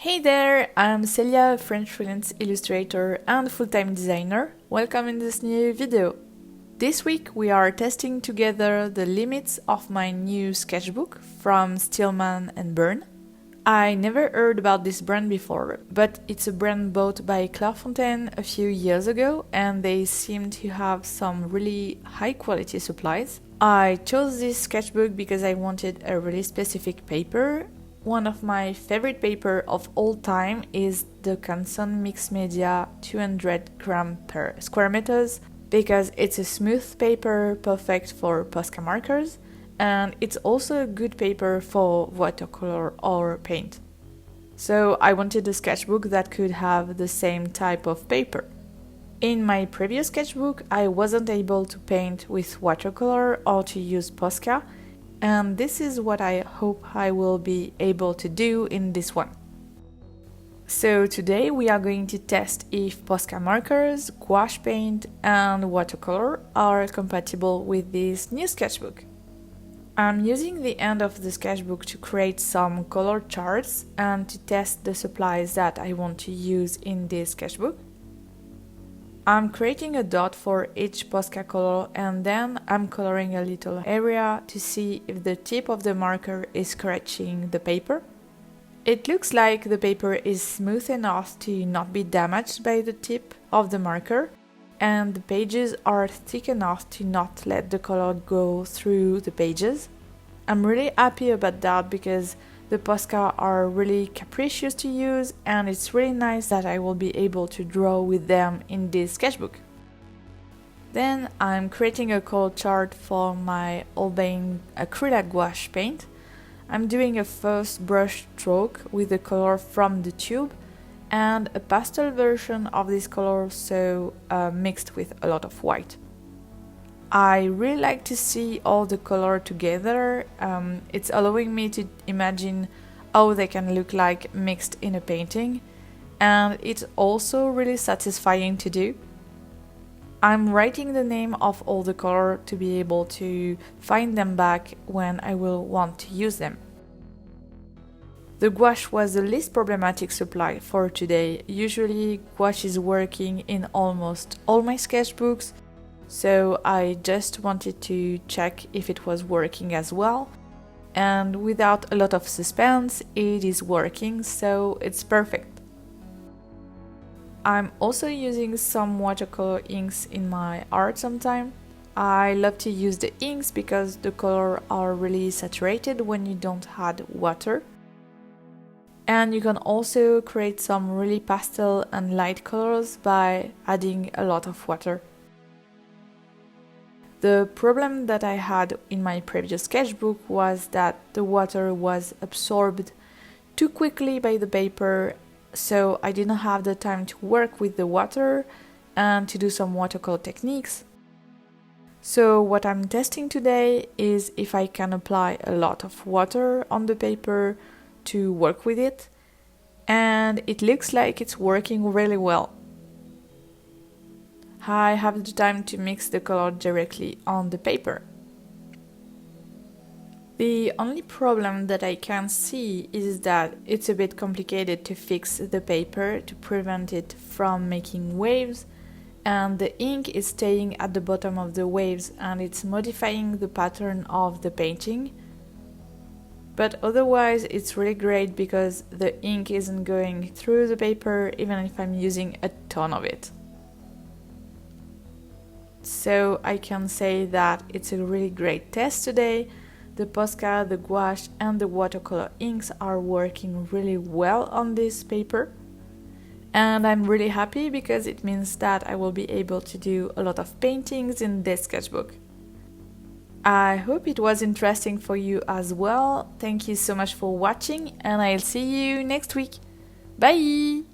Hey there, I'm Celia, a French freelance illustrator and full-time designer. Welcome in this new video. This week we are testing together the limits of my new sketchbook from Stillman Birn. I never heard about this brand before, but it's a brand bought by Clairefontaine a few years ago and they seem to have some really high quality supplies. I chose this sketchbook because I wanted a really specific paper. One of my favorite paper of all time is the Canson Mixed Media 200 gram per square meters because it's a smooth paper perfect for Posca markers and it's also a good paper for watercolor or paint. So I wanted a sketchbook that could have the same type of paper. In my previous sketchbook I wasn't able to paint with watercolor or to use Posca, and this is what I hope I will be able to do in this one. So today we are going to test if Posca markers, gouache paint and watercolor are compatible with this new sketchbook. I'm using the end of the sketchbook to create some color charts and to test the supplies that I want to use in this sketchbook. I'm creating a dot for each Posca color and then I'm coloring a little area to see if the tip of the marker is scratching the paper. It looks like the paper is smooth enough to not be damaged by the tip of the marker, and the pages are thick enough to not let the color go through the pages. I'm really happy about that because the Posca are really capricious to use and it's really nice that I will be able to draw with them in this sketchbook. Then I'm creating a color chart for my Holbein Acryla gouache paint. I'm doing a first brush stroke with the color from the tube and a pastel version of this color, so mixed with a lot of white. I really like to see all the color together. It's allowing me to imagine how they can look like mixed in a painting, and it's also really satisfying to do. I'm writing the name of all the color to be able to find them back when I will want to use them. The gouache was the least problematic supply for today. Usually gouache is working in almost all my sketchbooks, so I just wanted to check if it was working as well, and without a lot of suspense it is working, so it's perfect. I'm also using some watercolor inks in my art sometimes. I love to use the inks because the colors are really saturated when you don't add water. And you can also create some really pastel and light colors by adding a lot of water. The problem that I had in my previous sketchbook was that the water was absorbed too quickly by the paper, so I didn't have the time to work with the water and to do some watercolor techniques. So what I'm testing today is if I can apply a lot of water on the paper to work with it, and it looks like it's working really well. I have the time to mix the color directly on the paper. The only problem that I can see is that it's a bit complicated to fix the paper to prevent it from making waves, and the ink is staying at the bottom of the waves and it's modifying the pattern of the painting. But otherwise it's really great because the ink isn't going through the paper even if I'm using a ton of it. So I can say that it's a really great test today. The Posca, the gouache and the watercolor inks are working really well on this paper. And I'm really happy because it means that I will be able to do a lot of paintings in this sketchbook. I hope it was interesting for you as well. Thank you so much for watching and I'll see you next week. Bye!